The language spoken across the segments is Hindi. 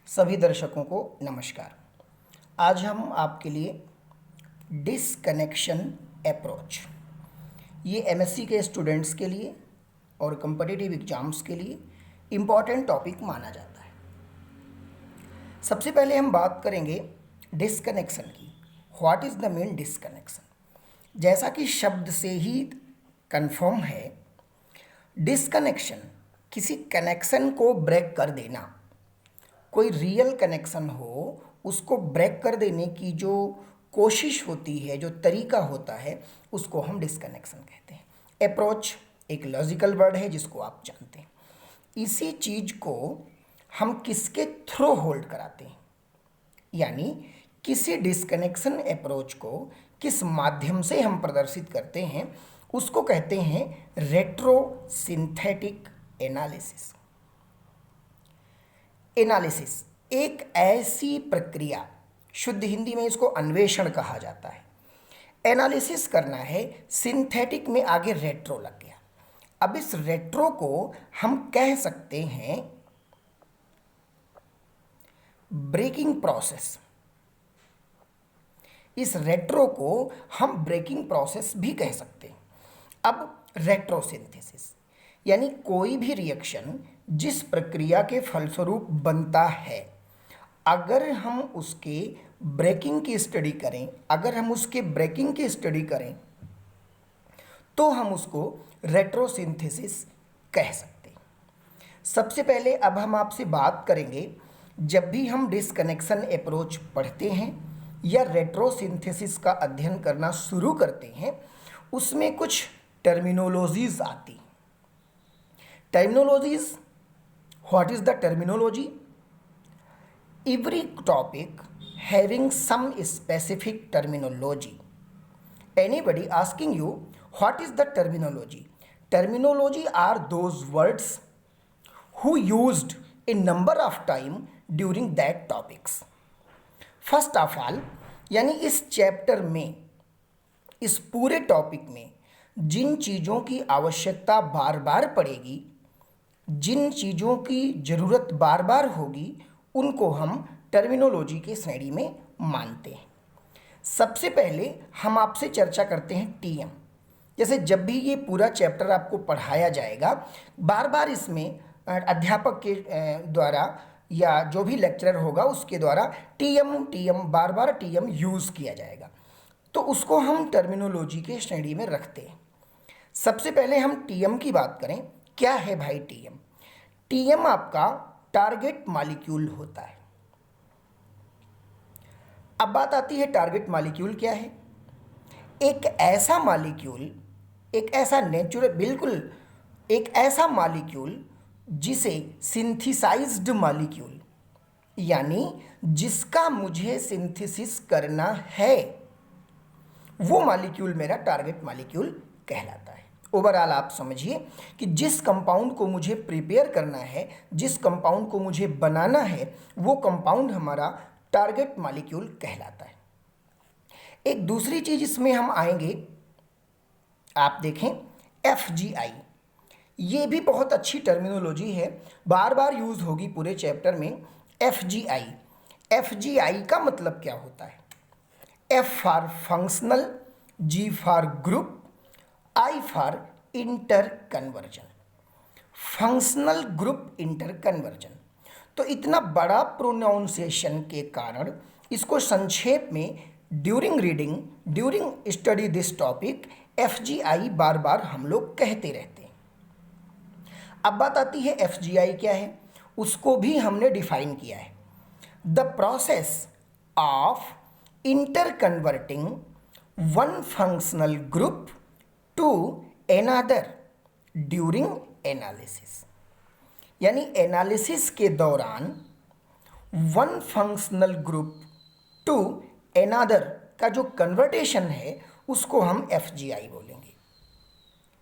सभी दर्शकों को नमस्कार। आज हम आपके लिए डिसकनेक्शन अप्रोच, ये एमएससी के स्टूडेंट्स के लिए और कॉम्पिटिटिव एग्जाम्स के लिए इम्पॉर्टेंट टॉपिक माना जाता है। सबसे पहले हम बात करेंगे डिसकनेक्शन की। What is the main disconnection? जैसा कि शब्द से ही कंफर्म है, डिसकनेक्शन किसी कनेक्शन को ब्रेक कर देना। कोई रियल कनेक्शन हो उसको ब्रेक कर देने की जो कोशिश होती है, जो तरीका होता है, उसको हम डिसकनेक्शन कहते हैं। अप्रोच एक लॉजिकल वर्ड है जिसको आप जानते हैं। इसी चीज को हम किसके थ्रू होल्ड कराते हैं, यानी किसी डिसकनेक्शन अप्रोच को किस माध्यम से हम प्रदर्शित करते हैं, उसको कहते हैं रेट्रोसिंथेटिक एनालिसिस। एनालिसिस एक ऐसी प्रक्रिया, शुद्ध हिंदी में इसको अन्वेषण कहा जाता है। एनालिसिस करना है, सिंथेटिक में आगे रेट्रो लग गया। अब इस रेट्रो को हम कह सकते हैं ब्रेकिंग प्रोसेस। इस रेट्रो को हम ब्रेकिंग प्रोसेस भी कह सकते हैं। अब रेट्रोसिंथेसिस यानी कोई भी रिएक्शन जिस प्रक्रिया के फलस्वरूप बनता है, अगर हम उसके ब्रेकिंग की स्टडी करें, तो हम उसको रेट्रोसिंथेसिस कह सकते हैं। सबसे पहले अब हम आपसे बात करेंगे, जब भी हम डिसकनेक्शन अप्रोच पढ़ते हैं या रेट्रोसिंथेसिस का अध्ययन करना शुरू करते हैं, उसमें कुछ टर्मिनोलॉजीज आती। Terminologies, what is the terminology? Every topic having some specific terminology. Anybody asking you what is the terminology? Terminology are those words who used a number of time during that topics. First of all, यानी इस चैप्टर में, इस पूरे टॉपिक में जिन चीज़ों की आवश्यकता बार बार पड़ेगी, जिन चीज़ों की ज़रूरत बार बार होगी, उनको हम टर्मिनोलॉजी के श्रेणी में मानते हैं। सबसे पहले हम आपसे चर्चा करते हैं टीएम। जैसे जब भी ये पूरा चैप्टर आपको पढ़ाया जाएगा, बार बार इसमें अध्यापक के द्वारा या जो भी लेक्चरर होगा उसके द्वारा टीएम बार बार टीएम यूज़ किया जाएगा, तो उसको हम टर्मिनोलॉजी के श्रेणी में रखते हैं। सबसे पहले हम टीएम की बात करें। क्या है भाई टीएम? टीएम आपका टारगेट मॉलिक्यूल होता है। अब बात आती है टारगेट मॉलिक्यूल क्या है? एक ऐसा मॉलिक्यूल, एक ऐसा नेचुरल, बिल्कुल एक ऐसा मॉलिक्यूल जिसे सिंथेसाइज्ड मॉलिक्यूल, यानी जिसका मुझे सिंथेसिस करना है, वो मॉलिक्यूल मेरा टारगेट मॉलिक्यूल कहलाता है। ओवरऑल आप समझिए कि जिस कंपाउंड को मुझे प्रिपेयर करना है, जिस कंपाउंड को मुझे बनाना है, वो कंपाउंड हमारा टारगेट मॉलिक्यूल कहलाता है। एक दूसरी चीज इसमें हम आएंगे, आप देखें FGI। ये भी बहुत अच्छी टर्मिनोलॉजी है, बार बार यूज होगी पूरे चैप्टर में। FGI का मतलब क्या होता है? F for functional, G for group, I for inter conversion. Functional group inter conversion. तो इतना बड़ा प्रोनाउंसिएशन के कारण इसको संक्षेप में during study this topic FGI बार बार हम लोग कहते रहते हैं। अब बात आती है FGI क्या है, उसको भी हमने डिफाइन किया है। The process of inter converting one functional group to another during analysis, यानी एनालिसिस के दौरान one functional group to another का जो कन्वर्टेशन है उसको हम FGI बोलेंगे।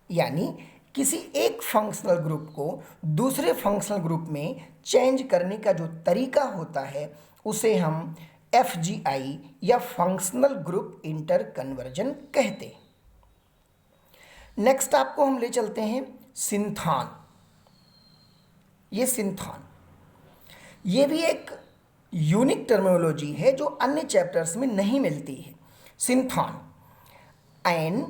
यानी किसी एक फंक्शनल ग्रुप को दूसरे फंक्शनल ग्रुप में चेंज करने का जो तरीका होता है उसे हम FGI या फंक्शनल ग्रुप इंटर कन्वर्जन कहते हैं। नेक्स्ट आपको हम ले चलते हैं सिंथान। ये सिंथान, ये भी एक यूनिक टर्मिनोलॉजी है जो अन्य चैप्टर्स में नहीं मिलती है। Synthon, an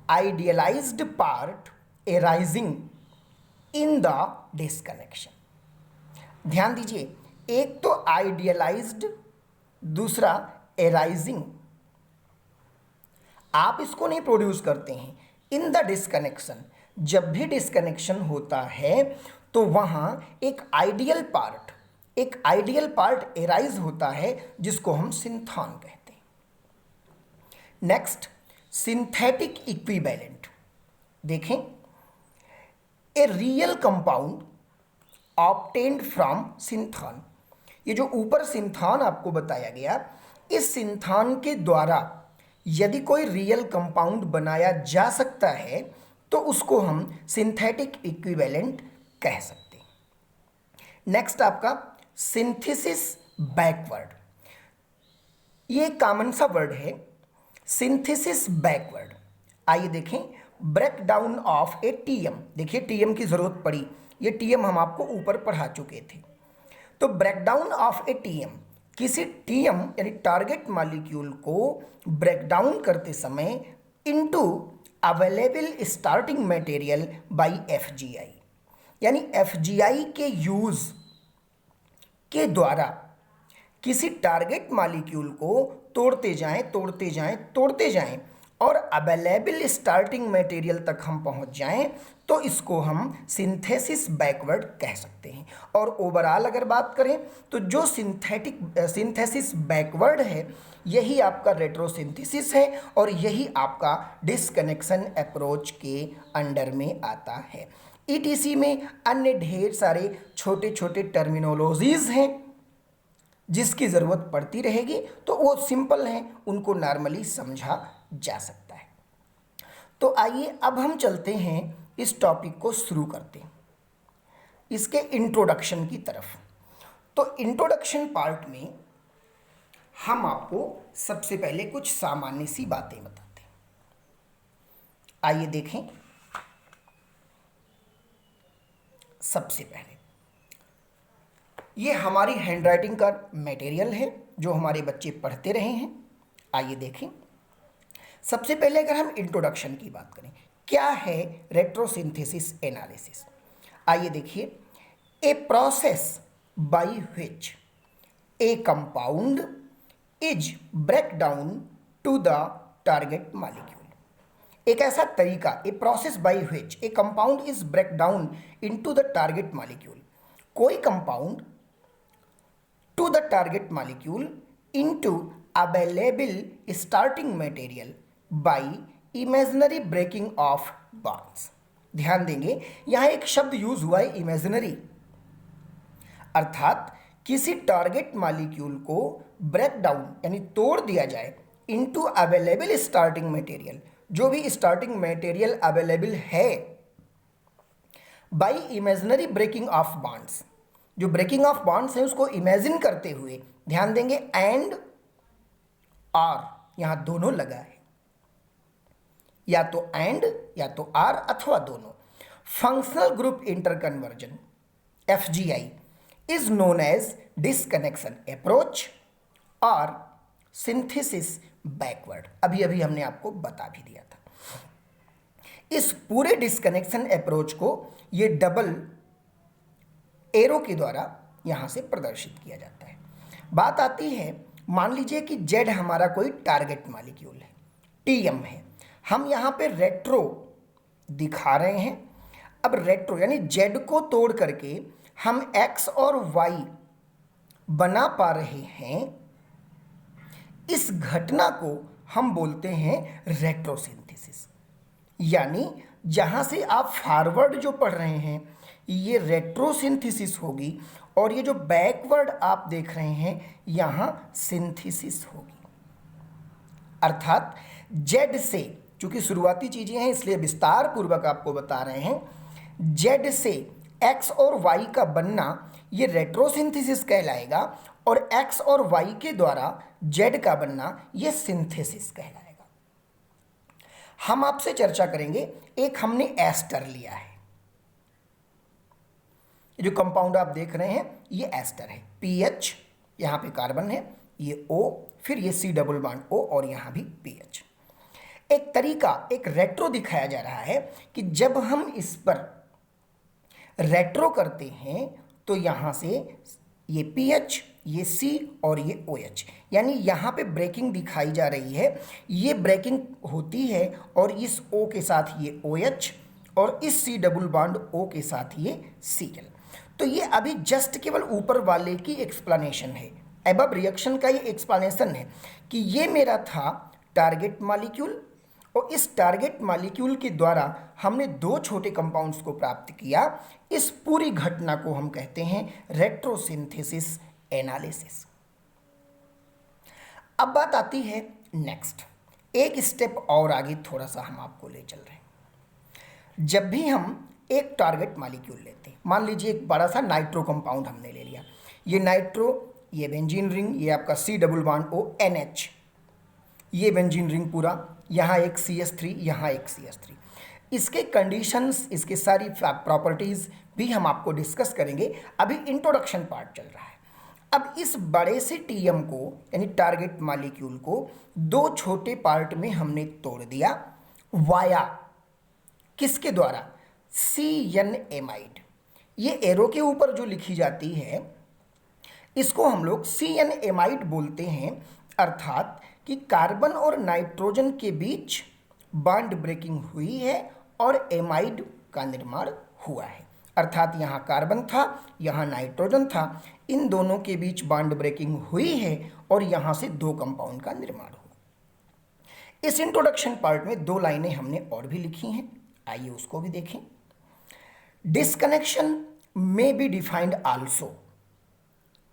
idealised part arising in the disconnection. ध्यान दीजिए, एक तो आइडियलाइज्ड, दूसरा एराइजिंग। आप इसको नहीं प्रोड्यूस करते हैं। इन द डिस्कनेक्शन, जब भी डिस्कनेक्शन होता है तो वहां एक आइडियल पार्ट एराइज होता है जिसको हम सिंथॉन कहते हैं। Next, synthetic equivalent. देखें, a real compound obtained from synthon. ये जो ऊपर सिंथॉन आपको बताया गया, इस सिंथॉन के द्वारा यदि कोई रियल कंपाउंड बनाया जा सकता है तो उसको हम सिंथेटिक इक्विवेलेंट कह सकते हैं। नेक्स्ट आपका सिंथेसिस बैकवर्ड। ये कॉमन सा वर्ड है, सिंथेसिस बैकवर्ड। आइए देखें, break down of a TM. देखिए टीएम की जरूरत पड़ी, ये टीएम हम आपको ऊपर पढ़ा चुके थे। तो break down of a TM, किसी टीएम यानी टारगेट मॉलिक्यूल को ब्रेक डाउन करते समय into available starting material by FGI, यानी एफजीआई के यूज के द्वारा किसी टारगेट मॉलिक्यूल को तोड़ते जाएं और अवेलेबल स्टार्टिंग मटेरियल तक हम पहुंच जाएं तो इसको हम सिंथेसिस बैकवर्ड कह सकते हैं। और ओवरऑल अगर बात करें तो जो सिंथेसिस बैकवर्ड है यही आपका रेट्रोसिंथेसिस है और यही आपका डिस्कनेक्शन अप्रोच के अंडर में आता है। ईटीसी में अन्य ढेर सारे छोटे छोटे टर्मिनोलॉजीज हैं जिसकी ज़रूरत पड़ती रहेगी, तो वो सिंपल हैं, उनको नॉर्मली समझा जा सकता है। तो आइए अब हम चलते हैं, इस टॉपिक को शुरू करते हैं इसके इंट्रोडक्शन की तरफ। तो इंट्रोडक्शन पार्ट में हम आपको सबसे पहले कुछ सामान्य सी बातें बताते हैं। आइए देखें, सबसे पहले ये हमारी हैंडराइटिंग का मटेरियल है जो हमारे बच्चे पढ़ते रहे हैं। आइए देखें, सबसे पहले अगर हम इंट्रोडक्शन की बात करें, क्या है रेट्रोसिंथेसिस एनालिसिस। आइए देखिए, a process by which a compound is break down to the target molecule. एक ऐसा तरीका, a process by which a compound is break down into the target molecule. कोई compound to the target molecule into available starting material by imaginary breaking of bonds. ध्यान देंगे, यहां एक शब्द यूज हुआ है इमेजिनरी, अर्थात किसी टारगेट मॉलिक्यूल को ब्रेक डाउन यानी तोड़ दिया जाए इनटू अवेलेबल स्टार्टिंग मटेरियल, जो भी स्टार्टिंग मटेरियल अवेलेबल है, by imaginary breaking of bonds. जो ब्रेकिंग ऑफ बॉन्ड्स है उसको इमेजिन करते हुए, ध्यान देंगे एंड आर यहां दोनों लगा है, या तो एंड या तो आर अथवा दोनों। Functional group interconversion FGI is known as disconnection approach और सिंथेसिस बैकवर्ड। अभी अभी हमने आपको बता भी दिया था। इस पूरे डिस्कनेक्शन अप्रोच को ये डबल एरो के द्वारा यहां से प्रदर्शित किया जाता है। बात आती है, मान लीजिए कि जेड हमारा कोई टारगेट मॉलिक्यूल है, टीएम है, हम यहां पे रेट्रो दिखा रहे हैं। अब रेट्रो यानी जेड को तोड़ करके हम एक्स और वाई बना पा रहे हैं, इस घटना को हम बोलते हैं रेट्रोसिंथेसिस। यानी जहां से आप फॉरवर्ड जो पढ़ रहे हैं ये रेट्रोसिंथेसिस होगी और ये जो बैकवर्ड आप देख रहे हैं यहां सिंथेसिस होगी। अर्थात जेड से, चूंकि शुरुआती चीजें हैं इसलिए विस्तार पूर्वक आपको बता रहे हैं, जेड से एक्स और वाई का बनना ये रेट्रोसिंथेसिस कहलाएगा और एक्स और वाई के द्वारा जेड का बनना ये सिंथेसिस कहलाएगा। हम आपसे चर्चा करेंगे, एक हमने एस्टर लिया है, जो कंपाउंड आप देख रहे हैं ये एस्टर है, पीएच यहाँ पे कार्बन है, ये O, फिर ये C डबल बॉन्ड O और यहाँ भी PH। एक तरीका, एक रेट्रो दिखाया जा रहा है कि जब हम इस पर रेट्रो करते हैं तो यहाँ से ये PH, ये C और ये OH, यानी यहाँ पे ब्रेकिंग दिखाई जा रही है। ये ब्रेकिंग होती है और इस O के साथ ये OH और इस C डबल बॉन्ड O के साथ ये Cl। तो ये अभी जस्ट केवल ऊपर वाले की एक्सप्लेनेशन है, एबव रिएक्शन का ये एक्सप्लेनेशन है कि ये मेरा था टारगेट मॉलिक्यूल और इस टारगेट मॉलिक्यूल के द्वारा हमने दो छोटे कंपाउंड्स को प्राप्त किया। इस पूरी घटना को हम कहते हैं रेट्रोसिंथेसिस एनालिसिस। अब बात आती है नेक्स्ट, एक स्टेप और आगे थोड़ा सा हम आपको ले चल रहे हैं। जब भी हम एक टारगेट मॉलिक्यूल लेते हैं, मान लीजिए एक बड़ा सा नाइट्रो कंपाउंड हमने ले लिया, ये नाइट्रो, ये बेंजीन रिंग, ये आपका C double bond O NH, ये बेंजीन रिंग पूरा, यहाँ एक CH3, यहाँ एक CH3। इसके कंडीशंस, इसके सारी प्रॉपर्टीज़ भी हम आपको डिस्कस करेंगे। अभी इंट्रोडक्शन पार्ट चल रहा है। अब इस बड़े से TM को यानी टारगेट मॉलिक्यूल को दो छोटे पार्ट में हमने तोड़ दिया वाया किसके द्वारा, CN एमाइड। ये एरो के ऊपर जो लिखी जाती है इसको हम लोग CN एमाइड बोलते हैं, अर्थात कि कार्बन और नाइट्रोजन के बीच बॉन्ड ब्रेकिंग हुई है और एमाइड का निर्माण हुआ है। अर्थात यहाँ कार्बन था, यहाँ नाइट्रोजन था, इन दोनों के बीच बॉन्ड ब्रेकिंग हुई है और यहाँ से दो कंपाउंड का निर्माण हुआ। इस इंट्रोडक्शन पार्ट में दो लाइनें हमने और भी लिखी हैं, आइए उसको भी देखें। डिस्कनेक्शन में बी डिफाइंड आल्सो,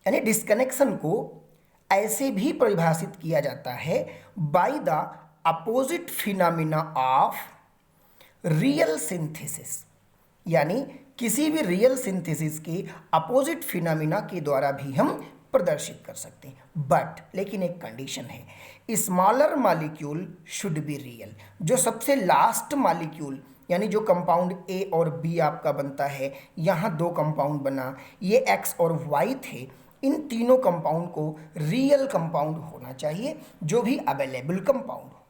यानी डिस्कनेक्शन को ऐसे भी परिभाषित किया जाता है by the opposite phenomena of real synthesis, यानी किसी भी रियल सिंथेसिस के अपोजिट फिनोमिना के द्वारा भी हम प्रदर्शित कर सकते हैं। बट लेकिन एक कंडीशन है, smaller molecule should be real. जो सबसे लास्ट मॉलिक्यूल यानी जो कंपाउंड A और B आपका बनता है, यहाँ दो कंपाउंड बना, ये X और Y थे, इन तीनों कंपाउंड को रियल कंपाउंड होना चाहिए, जो भी अवेलेबल कंपाउंड हो।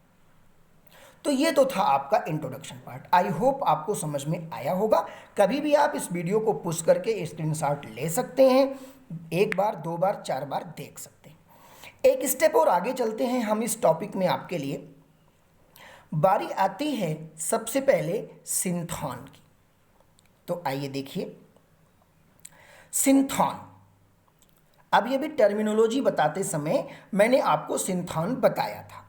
तो ये तो था आपका इंट्रोडक्शन पार्ट। आई होप आपको समझ में आया होगा। कभी भी आप इस वीडियो को पुश करके स्क्रीनशॉट ले सकते हैं, एक बार, दो बार, चार बार देख सकते हैं। एक स्टेप और आगे चलते हैं हम इस टॉपिक में। आपके लिए बारी आती है सबसे पहले सिंथॉन की। तो आइए देखिए सिंथॉन। अब ये भी टर्मिनोलॉजी बताते समय मैंने आपको सिंथॉन बताया था।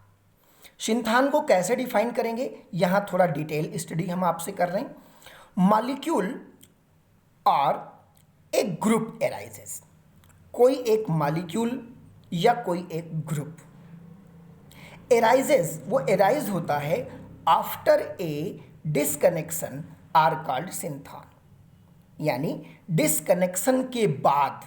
सिंथॉन को कैसे डिफाइन करेंगे, यहाँ थोड़ा डिटेल स्टडी हम आपसे कर रहे हैं। मॉलिक्यूल और एक ग्रुप एराइजेस, कोई एक मॉलिक्यूल या कोई एक ग्रुप एराइजेस, वो एराइज होता है after a disconnection are called synthon, यानी डिसकनेक्शन के बाद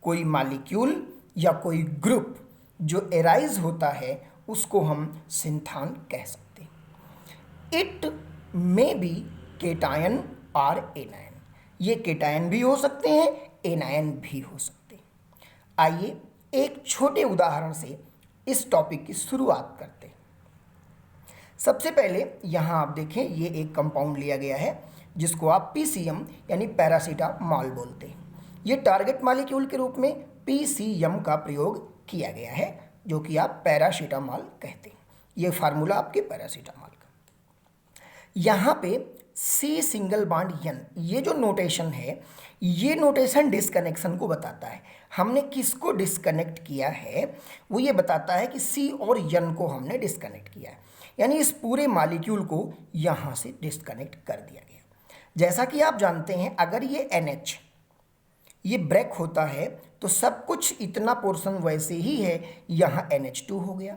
कोई मॉलिक्यूल या कोई ग्रुप जो एराइज होता है उसको हम सिंथॉन कह सकते हैं। इट मे बी केटायन और एनायन, ये केटायन भी हो सकते हैं, एनायन भी हो सकते हैं। आइए एक छोटे उदाहरण से इस टॉपिक की शुरुआत करते हैं। सबसे पहले यहाँ आप देखें, ये एक कंपाउंड लिया गया है जिसको आप PCM यानी पैरासीटामॉल बोलते हैं। ये टारगेट मॉलिक्यूल के रूप में PCM का प्रयोग किया गया है, जो कि आप पैरासीटामॉल कहते हैं। ये फार्मूला आपके पैरासीटामॉल का। यहाँ पे C सिंगल बॉन्ड N, ये जो नोटेशन है, ये नोटेशन डिस्कनेक्शन को बताता है। हमने किसको डिस्कनेक्ट किया है, वो ये बताता है कि C और N को हमने डिस्कनेक्ट किया है, यानी इस पूरे मॉलिक्यूल को यहाँ से डिस्कनेक्ट कर दिया गया। जैसा कि आप जानते हैं, अगर ये NH ये ब्रेक होता है तो सब कुछ इतना पोर्शन वैसे ही है, यहाँ NH2 हो गया।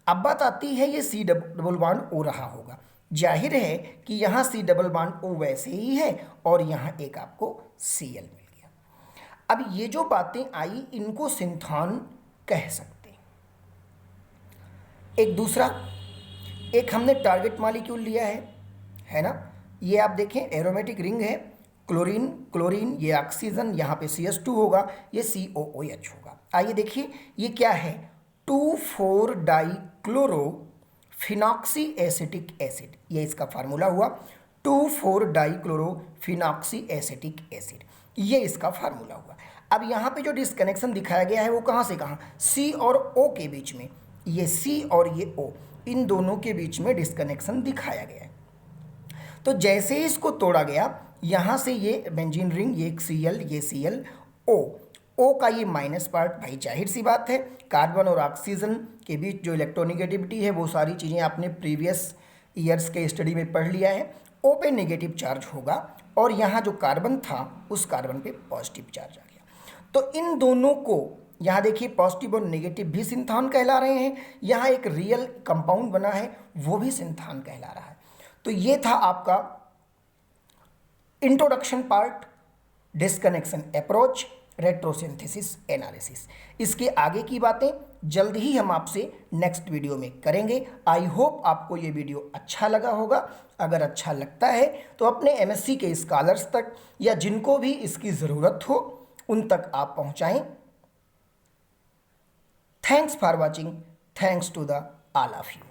अब बात आती है, ये C डबल बॉन्ड O रहा होगा, जाहिर है कि यहाँ C डबल बॉन्ड O वैसे ही है और यहाँ एक आपको Cl मिल गया। अब ये जो बातें आई, इनको सिंथॉन कह सकते हैं। एक दूसरा, एक हमने टारगेट मॉलिक्यूल लिया है ना, ये आप देखें एरोमेटिक रिंग है क्लोरीन क्लोरीन, ये ऑक्सीजन, यहाँ पे CH2 होगा, ये COOH होगा। आइए देखिए ये क्या है, 2,4 डाइक्लोरो फिनॉक्सी एसिटिक एसिड, ये इसका फार्मूला हुआ 2,4 डाइक्लोरो फिनॉक्सी एसिटिक एसिड, ये इसका फार्मूला हुआ। अब यहाँ पे जो डिस्कनेक्शन दिखाया गया है वो कहाँ से कहाँ, C और O के बीच में, ये C और ये O, इन दोनों के बीच में डिस्कनेक्शन दिखाया गया है। तो जैसे ही इसको तोड़ा गया, यहाँ से ये बेंजीन रिंग, ये एक Cl, ये Cl, O का ये माइनस पार्ट, भाई जाहिर सी बात है कार्बन और ऑक्सीजन के बीच जो इलेक्ट्रोनिगेटिविटी है वो सारी चीज़ें आपने प्रीवियस ईयर्स के स्टडी में पढ़ लिया है। O पे नेगेटिव चार्ज होगा और यहाँ जो कार्बन था उस कार्बन पे पॉजिटिव चार्ज आ गया। तो इन दोनों को यहाँ देखिए पॉजिटिव और नेगेटिव भी सिंथान कहला रहे हैं, यहाँ एक रियल कंपाउंड बना है वो भी सिंथान कहला रहा है। तो ये था आपका introduction part, disconnection approach, retrosynthesis analysis. इसके आगे की बातें जल्द ही हम आपसे नेक्स्ट वीडियो में करेंगे। आई होप आपको ये वीडियो अच्छा लगा होगा। अगर अच्छा लगता है तो अपने MSc के स्कॉलर्स तक या जिनको भी इसकी ज़रूरत हो उन तक आप पहुंचाएं। Thanks for watching, thanks to the all of you.